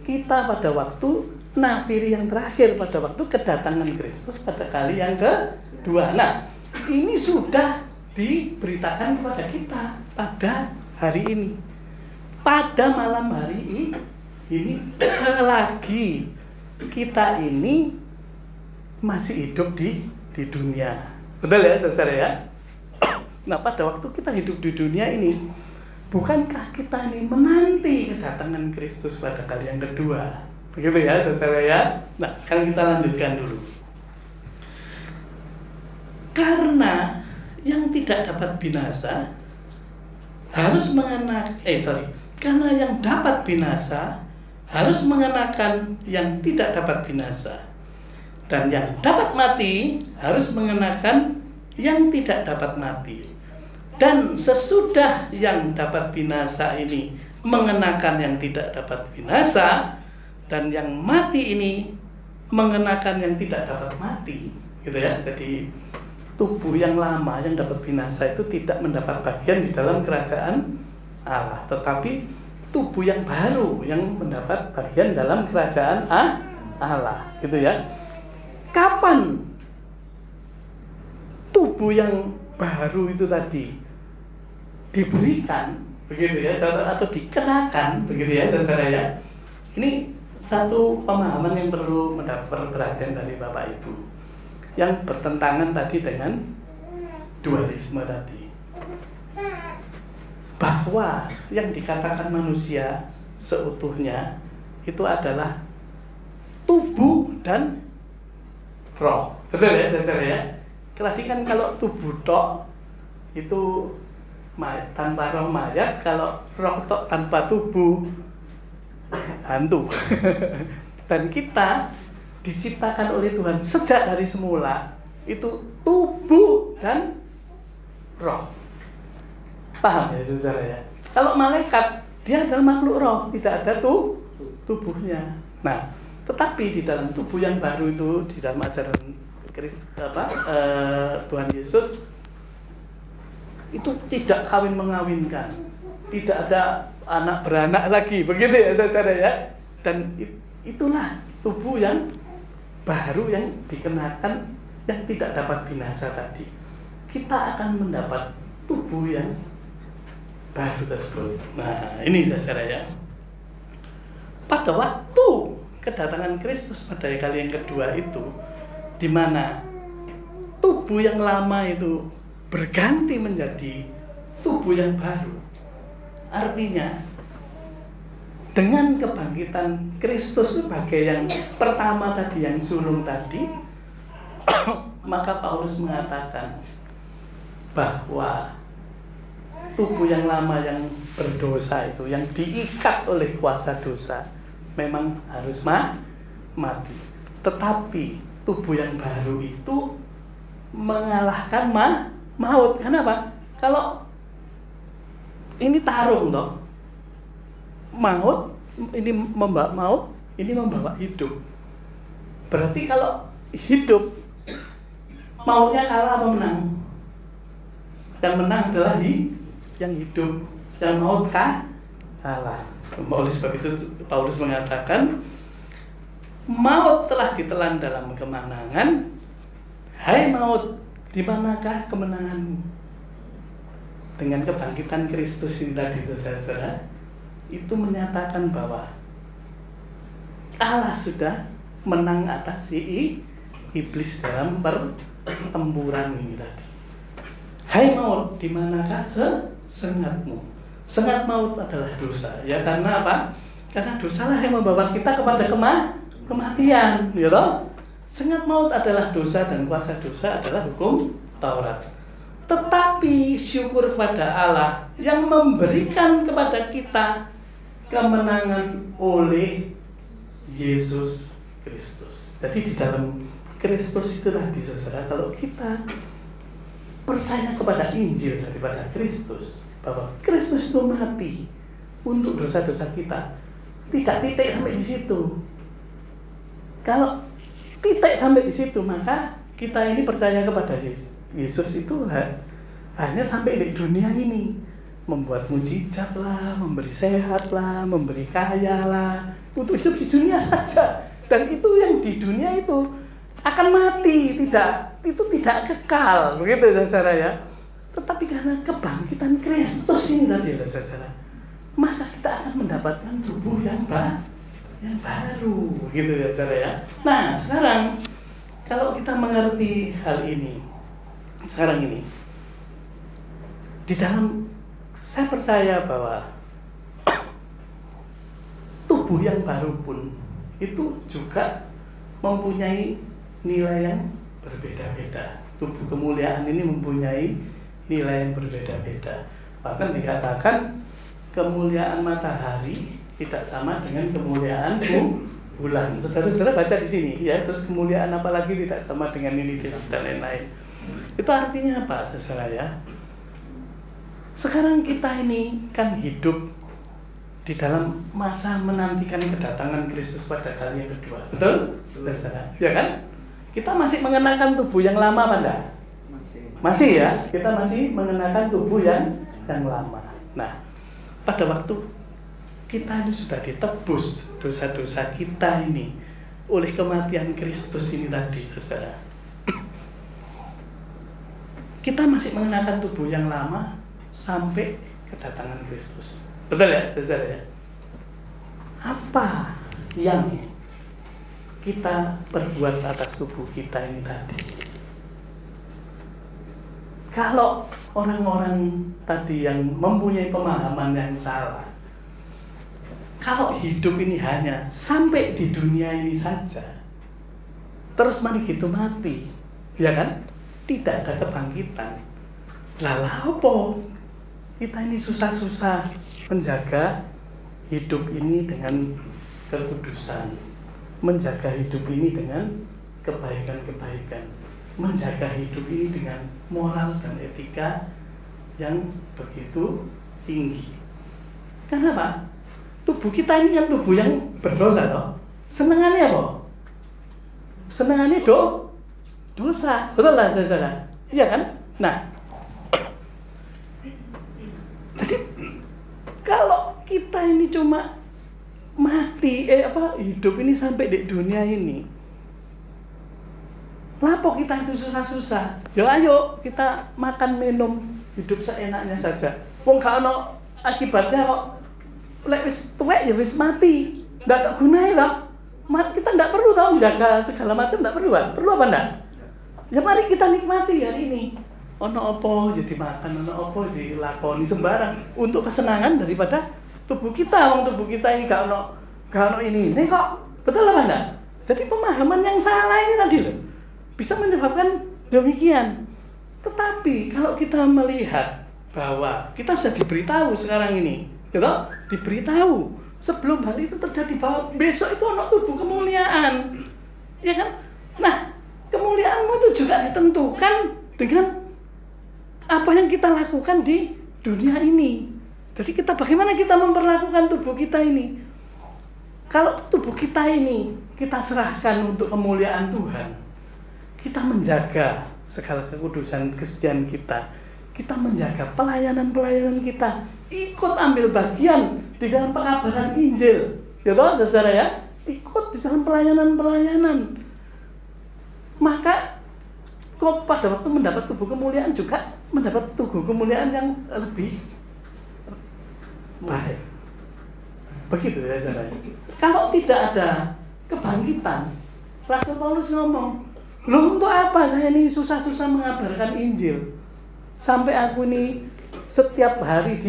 kita pada waktu nafiri yang terakhir, pada waktu kedatangan Kristus pada kali yang kedua. Nah, ini sudah diberitakan kepada kita pada hari ini. Pada malam hari ini selagi kita ini masih hidup di dunia. Betul ya saudara ya? Nah, pada waktu kita hidup di dunia ini, bukankah kita ini menanti kedatangan Kristus pada kali yang kedua? Begitu ya saudara ya? Nah, sekarang kita lanjutkan dulu. Karena yang tidak dapat binasa harus karena yang dapat binasa harus mengenakan yang tidak dapat binasa, dan yang dapat mati harus mengenakan yang tidak dapat mati. Dan sesudah yang dapat binasa ini mengenakan yang tidak dapat binasa, dan yang mati ini mengenakan yang tidak dapat mati, gitu ya. Jadi tubuh yang lama yang dapat binasa itu tidak mendapat bagian di dalam kerajaan Allah, tetapi tubuh yang baru yang mendapat bagian dalam kerajaan Allah, gitu ya. Kapan tubuh yang baru itu tadi diberikan, begitu ya, atau dikenakan, begitu ya, saudara ya. Ini satu pemahaman yang perlu mendapat perhatian dari Bapak Ibu, yang bertentangan tadi dengan dualisme tadi. Bahwa yang dikatakan manusia seutuhnya itu adalah tubuh dan roh. Betul ya saudara ya? Tadi kan kalau tubuh tok itu tanpa roh mayat, kalau roh tok tanpa tubuh hantu. Dan kita diciptakan oleh Tuhan sejak dari semula itu tubuh dan roh. Paham ya saudara ya? Kalau malaikat dia adalah makhluk roh, tidak ada tubuhnya. Nah, tetapi di dalam tubuh yang baru itu, di dalam ajaran Tuhan Yesus itu tidak kawin mengawinkan, tidak ada anak beranak lagi, begitu ya saudara ya. Dan itulah tubuh yang baru yang dikenakan, yang tidak dapat binasa tadi. Kita akan mendapat tubuh yang baru tersebut. Nah, ini saudara ya. Pada waktu kedatangan Kristus pada kali yang kedua itu, di mana tubuh yang lama itu berganti menjadi tubuh yang baru. Artinya, dengan kebangkitan Kristus sebagai yang pertama tadi, yang sulung tadi, maka Paulus mengatakan bahwa tubuh yang lama yang berdosa itu, yang diikat oleh kuasa dosa, memang harus mati. Tetapi tubuh yang baru itu mengalahkan maut. Kenapa? Kalau ini tarung toh, maut ini membawa maut, ini membawa hidup. Berarti kalau hidup, mautnya kalah apa menang? Yang menang adalah yang hidup, yang maut kalah. Oleh sebab itu Paulus mengatakan, maut telah ditelan dalam kemenangan. Hai maut, di manakah kemenanganmu? Dengan kebangkitan Kristus ini tadi, saudara, itu menyatakan bahwa Allah sudah menang atas iblis dalam pertempuran ini tadi. Hai maut, di manakah sengatmu? Sengat maut adalah dosa. Ya, karena apa? Karena dosalah yang membawa kita kepada kematian, ya toh? Sengat maut adalah dosa, dan kuasa dosa adalah hukum Taurat. Tetapi syukur kepada Allah yang memberikan kepada kita kemenangan oleh Yesus Kristus. Jadi di dalam Kristus itu tadi, saudara, kalau kita percaya kepada Injil daripada Kristus, bahwa Kristus itu mati untuk dosa-dosa kita, tidak titik sampai di situ. Kalau titik sampai di situ, maka kita ini percaya kepada Yesus itu hanya sampai di dunia ini, membuat mujizat lah, memberi sehat lah, memberi kaya lah, untuk hidup di dunia saja. Dan itu yang di dunia itu akan mati, itu tidak kekal, begitu saudara ya. Tetapi karena kebangkitan Kristus ini tadi, saudara, maka kita akan mendapatkan tubuh yang baru, gitu ya saudara ya. Nah, sekarang kalau kita mengerti hal ini, sekarang ini, di dalam, saya percaya bahwa tubuh yang baru pun itu juga mempunyai nilai yang berbeda-beda. Tubuh kemuliaan ini mempunyai nilai yang berbeda-beda. Bahkan dikatakan kemuliaan matahari tidak sama dengan kemuliaan bulan. Saudara-saudara baca di sini ya, terus kemuliaan apalagi tidak sama dengan ini dan lain-lain. Itu artinya apa, saudara ya? Sekarang kita ini kan hidup di dalam masa menantikan kedatangan Kristus pada kali yang kedua. Betul? Saudara, ya kan? Kita masih mengenakan tubuh yang lama apa enggak? Masih ya, kita masih mengenakan tubuh yang lama. Nah, pada waktu kita ini sudah ditebus dosa-dosa kita ini oleh kematian Kristus ini tadi, saudara. Kita masih mengenakan tubuh yang lama sampai kedatangan Kristus. Betul ya, saudara ya? Apa yang kita perbuat atas tubuh kita ini tadi? Kalau orang-orang tadi yang mempunyai pemahaman yang salah, kalau hidup ini hanya sampai di dunia ini saja, terus mari gitu mati, ya kan? Tidak ada kebangkitan. Lalu apa? Kita ini susah-susah menjaga hidup ini dengan kekudusan, menjaga hidup ini dengan kebaikan-kebaikan, menjaga hidup ini dengan moral dan etika yang begitu tinggi. Kenapa? Tubuh kita ini kan tubuh yang berdosa toh. Senengannya apa? Senengannya dosa. Betul lah saudara? Iya kan? Nah, jadi kalau kita ini cuma hidup ini sampai di dunia ini, lapo kita itu susah-susah. Ya ayo kita makan minum hidup seenaknya saja. Wong gak ono akibatnya kok. Lek wis tuwek ya wis mati. Ndak ada gunanya lah. Kita ndak perlu tahu menjaga segala macam, ndak perlu kan? Perlu apa ndak? Ya mari kita nikmati hari ini. Ono apa jadi makan, ono apa dilakoni sembarang untuk kesenangan daripada tubuh kita. Wong tubuh kita ini gak ono ini kok. Betul apa ndak? Jadi pemahaman yang salah ini tadi loh bisa menyebabkan demikian. Tetapi kalau kita melihat bahwa kita sudah diberitahu sekarang ini, gitu? Diberitahu sebelum hal itu terjadi bahwa besok itu ono tubuh kemuliaan, ya kan? Nah, kemuliaanmu itu juga ditentukan dengan apa yang kita lakukan di dunia ini. Jadi bagaimana kita memperlakukan tubuh kita ini? Kalau tubuh kita ini kita serahkan untuk kemuliaan Tuhan, kita menjaga segala kekudusan kesucian kita menjaga pelayanan kita, ikut ambil bagian di dalam pengabaran Injil, ya toh, saudara ya, ikut di dalam pelayanan. Maka kok pada waktu mendapat tubuh kemuliaan juga mendapat tubuh kemuliaan yang lebih baik. Begitu ya saudara. Kalau tidak ada kebangkitan, Rasul Paulus ngomong, loh untuk apa saya ini susah-susah mengabarkan Injil? Sampai aku ini setiap hari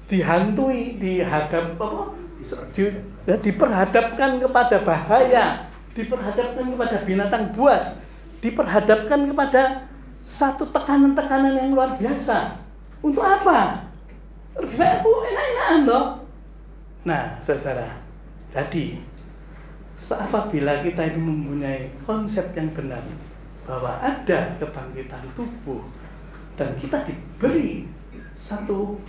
dihantui, diperhadapkan kepada bahaya, diperhadapkan kepada binatang buas, diperhadapkan kepada satu tekanan-tekanan yang luar biasa. Untuk apa? Lebih baik aku enak-enakan loh. Nah, saudara, jadi apabila kita ini mempunyai konsep yang benar bahwa ada kebangkitan tubuh dan kita diberi satu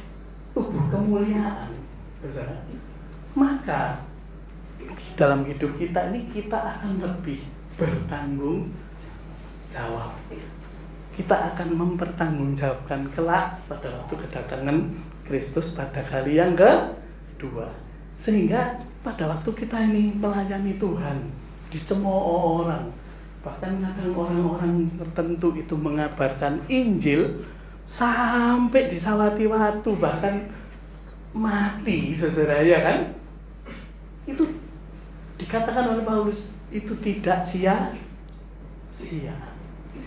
tubuh kemuliaan, maka dalam hidup kita ini kita akan lebih bertanggung jawab. Kita akan mempertanggungjawabkan kelak pada waktu kedatangan Kristus pada kali yang kedua. Sehingga pada waktu kita ini melayani Tuhan, dicemooh orang, bahkan kadang orang-orang tertentu itu mengabarkan Injil sampai disawati-watu, bahkan mati, saudara, ya kan? Itu dikatakan oleh Paulus, itu tidak sia-sia.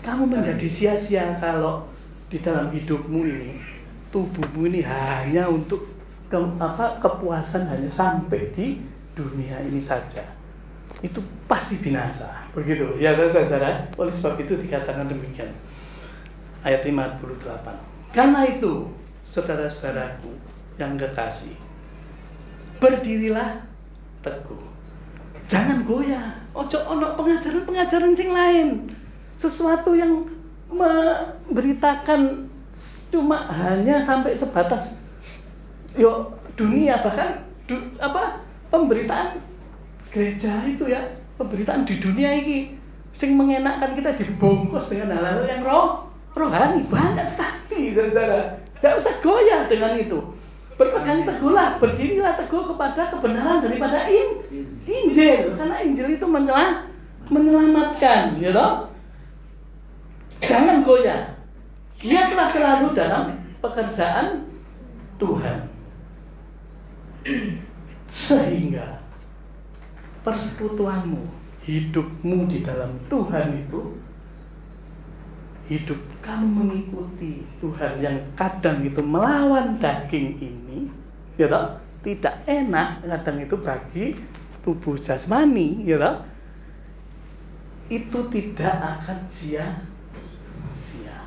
Kamu menjadi sia-sia kalau di dalam hidupmu ini, tubuhmu ini hanya untuk kepuasan hanya sampai di dunia ini saja. Itu pasti binasa, begitu ya saudara. Oleh sebab itu dikatakan demikian, ayat 58. Karena itu saudara-saudaraku yang kekasih, berdirilah teguh, jangan goyah. Ojo ono pengajaran sing lain, sesuatu yang memberitakan cuma hanya sampai sebatas dunia, bahkan pemberitaan gereja itu ya, pemberitaan di dunia ini sing mengenakkan kita dibungkus dengan hal-hal yang rohani banyak sekali, saudara. Tidak usah goyah dengan itu. Berpegang teguhlah, berdirilah teguh kepada kebenaran daripada Injil, karena Injil itu menyelamatkan, ya toh. Jangan goyah. Giatlah selalu dalam pekerjaan Tuhan, sehingga persekutuanmu, hidupmu di dalam Tuhan itu, hidup kamu mengikuti Tuhan yang kadang itu melawan daging ini, ya toh, tidak enak kadang itu bagi tubuh jasmani, ya toh, itu tidak akan sia-sia.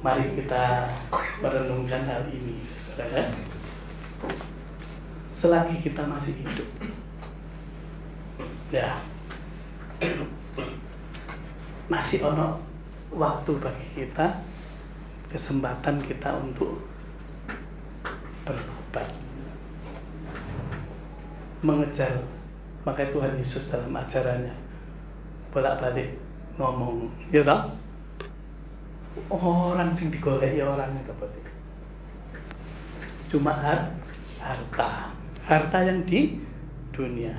Mari kita merenungkan hal ini, saudara. Selagi kita masih hidup, ya, masih ono waktu bagi kita, kesempatan kita untuk bertobat, mengejar Makanya Tuhan Yesus dalam ajarannya bolak-balik ngomong, ya toh? Orang yang digolek ya orang itu apa sih? Cuma harta yang di dunia.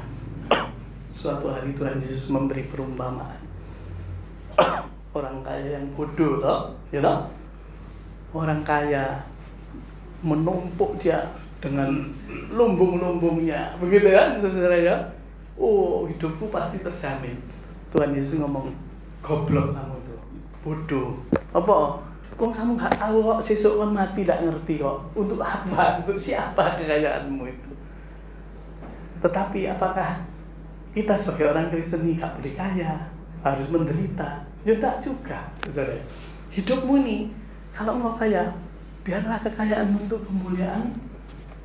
Suatu hari Tuhan Yesus memberi perumpamaan. Orang kaya yang bodoh toh, ya toh? Orang kaya menumpuk dia dengan lumbung-lumbungnya, begitu ya, saudara ya. Oh, hidupku pasti terjamin. Tuhan Yesus ngomong, goblok kamu itu, bodoh. Apa? Kok kamu nggak tahu kok sesuk kan mati, tidak ngerti kok. Untuk apa? Untuk siapa kekayaanmu itu? Tetapi apakah kita sebagai orang Kristen ini nggak boleh kaya, harus menderita? Ya tidak juga, saudara. Hidupmu ini kalau mau kaya, biarlah kekayaan untuk kemuliaan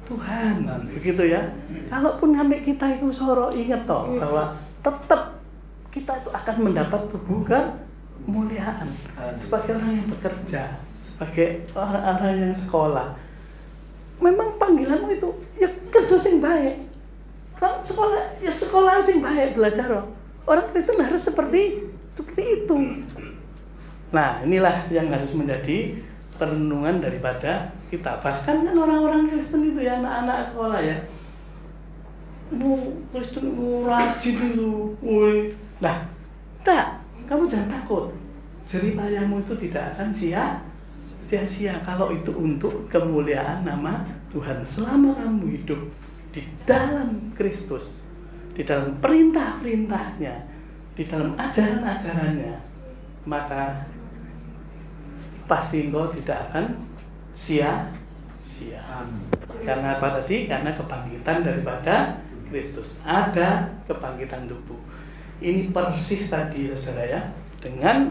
Tuhan, begitu ya. Kalaupun sampai kita itu soro, ingat toh bahwa tetap kita itu akan mendapat tubuh kemuliaan sebagai orang yang bekerja, sebagai orang yang sekolah. Memang panggilanmu itu ya kerja sing baik. Kalau sekolah ya sekolah sing baik, belajar. Orang Kristen harus seperti itu. Nah, inilah yang harus menjadi perenungan daripada kita. Bahkan kan orang-orang Kristen itu ya, anak-anak sekolah ya, Kristen rajin itu. Nah, kamu jangan takut. Jeripayahmu itu tidak akan sia-sia kalau itu untuk kemuliaan nama Tuhan. Selama kamu hidup di dalam Kristus, di dalam perintah-perintahnya, di dalam ajaran-ajarannya, maka pasti engkau tidak akan sia-sia. Karena apa tadi? Karena kebangkitan daripada Kristus. Ada kebangkitan tubuh. Ini persis tadi, saudara ya, dengan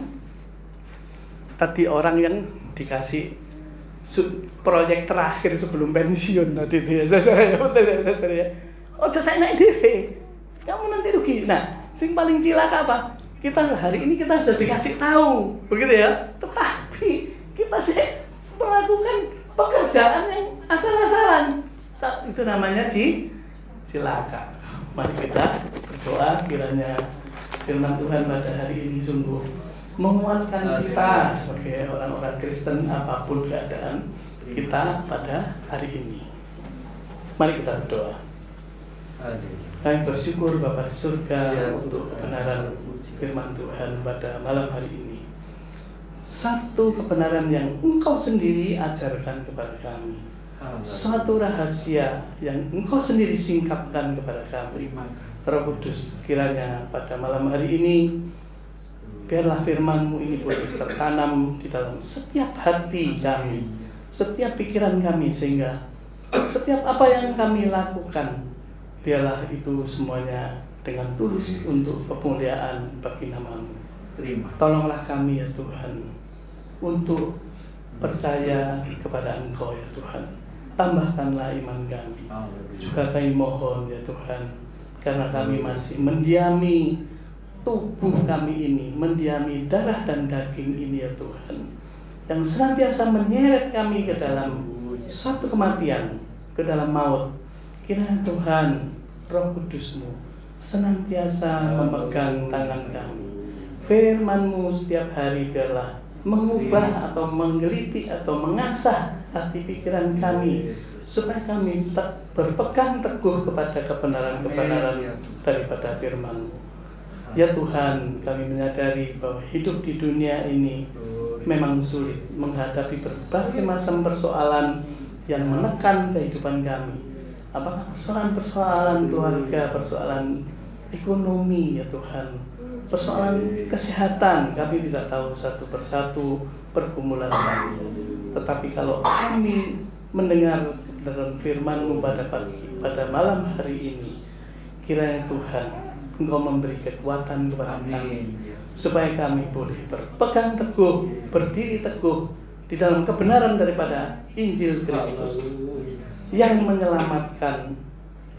tadi orang yang dikasih proyek terakhir sebelum pensiun tadi itu ya, saudara ya. Oh, saya naik TV, kamu nanti rugi. Nah, sing paling cilaka apa? Kita hari ini kita sudah dikasih tahu, begitu ya. Tetapi kita sih melakukan pekerjaan yang asal-asalan. Itu namanya cilaka. Mari kita berdoa kiranya firman Tuhan pada hari ini sungguh menguatkan kita sebagai orang-orang Kristen apapun keadaan kita pada hari ini. Mari kita berdoa. Kami bersyukur Bapa di surga untuk kebenaran firman Tuhan pada malam hari ini. Satu kebenaran yang Engkau sendiri ajarkan kepada kami. Satu rahasia yang Engkau sendiri singkapkan kepada kami. Roh Kudus, kiranya pada malam hari ini biarlah firman-Mu ini boleh tertanam di dalam setiap hati kami, setiap pikiran kami, sehingga setiap apa yang kami lakukan biarlah itu semuanya dengan tulus untuk kemuliaan bagi nama-Mu. Tolonglah kami ya Tuhan untuk percaya kepada Engkau ya Tuhan. Tambahkanlah iman kami. Juga kami mohon ya Tuhan, karena kami masih mendiami tubuh kami ini, mendiami darah dan daging ini ya Tuhan, yang senantiasa menyeret kami ke dalam satu kematian, ke dalam maut. Kiranya Tuhan, Roh Kudus-Mu senantiasa memegang tangan kami. Firman-Mu setiap hari biarlah mengubah atau menggelitik atau mengasah hati pikiran kami, supaya kami berpegang teguh kepada kebenaran-kebenaran daripada firman-Mu. Ya Tuhan, kami menyadari bahwa hidup di dunia ini memang sulit, menghadapi berbagai macam persoalan yang menekan kehidupan kami. Apakah persoalan-persoalan keluarga, persoalan ekonomi ya Tuhan, persoalan kesehatan, kami tidak tahu satu persatu pergumulan kami. Tetapi kalau kami mendengar kebenaran firman-Mu pada malam hari ini, kiranya Tuhan Engkau memberi kekuatan kepada kami, supaya kami boleh berpegang teguh, berdiri teguh di dalam kebenaran daripada Injil Kristus yang menyelamatkan,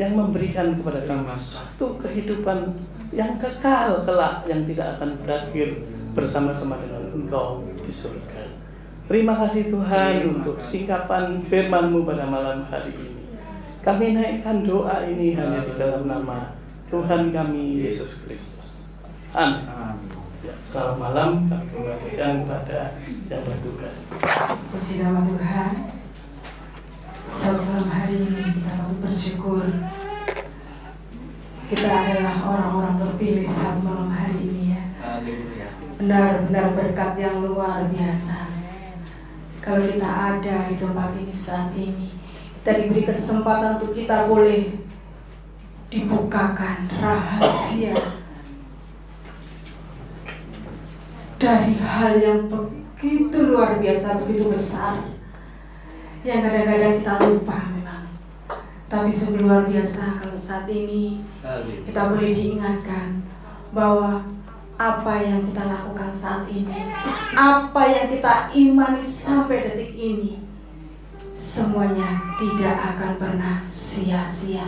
yang memberikan kepada kami suatu kehidupan yang kekal kelak, yang tidak akan berakhir bersama-sama dengan Engkau di surga. Terima kasih Tuhan untuk singkapan firman-Mu pada malam hari ini. Kami naikkan doa ini hanya di dalam nama Tuhan kami Yesus Kristus. Amin. Ya, selamat malam, kami kembalikan kepada yang bertugas. Puji nama Tuhan. Saat malam hari ini kita patut bersyukur. Kita adalah orang-orang terpilih saat malam hari ini ya. Benar-benar berkat yang luar biasa. Kalau kita ada di tempat ini saat ini, kita diberi kesempatan untuk kita boleh dibukakan rahasia dari hal yang begitu luar biasa, begitu besar, yang kadang-kadang kita lupa memang. Tapi sungguh luar biasa kalau saat ini kita boleh diingatkan bahwa apa yang kita lakukan saat ini, apa yang kita imani sampai detik ini, semuanya tidak akan pernah sia-sia.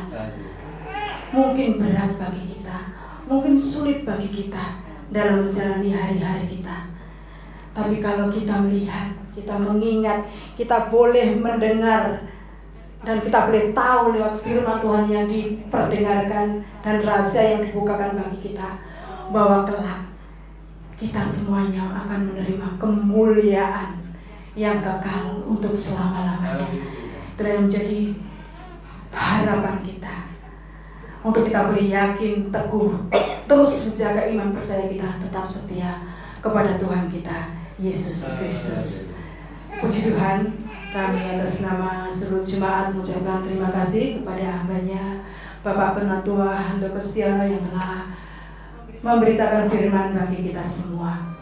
Mungkin berat bagi kita, mungkin sulit bagi kita dalam menjalani hari-hari kita. Tapi kalau kita melihat, kita mengingat, kita boleh mendengar, dan kita boleh tahu lewat firman Tuhan yang diperdengarkan dan rahasia yang dibukakan bagi kita, bahwa kelak kita semuanya akan menerima kemuliaan yang kekal untuk selama-lamanya. Itu yang menjadi harapan kita, untuk kita boleh yakin, teguh, terus menjaga iman percaya kita tetap setia kepada Tuhan kita Yesus Kristus. Puji Tuhan, kami atas nama seluruh jemaat mengucapkan terima kasih kepada hambanya Bapak Penatua Handoko Stiono yang telah memberitakan firman bagi kita semua.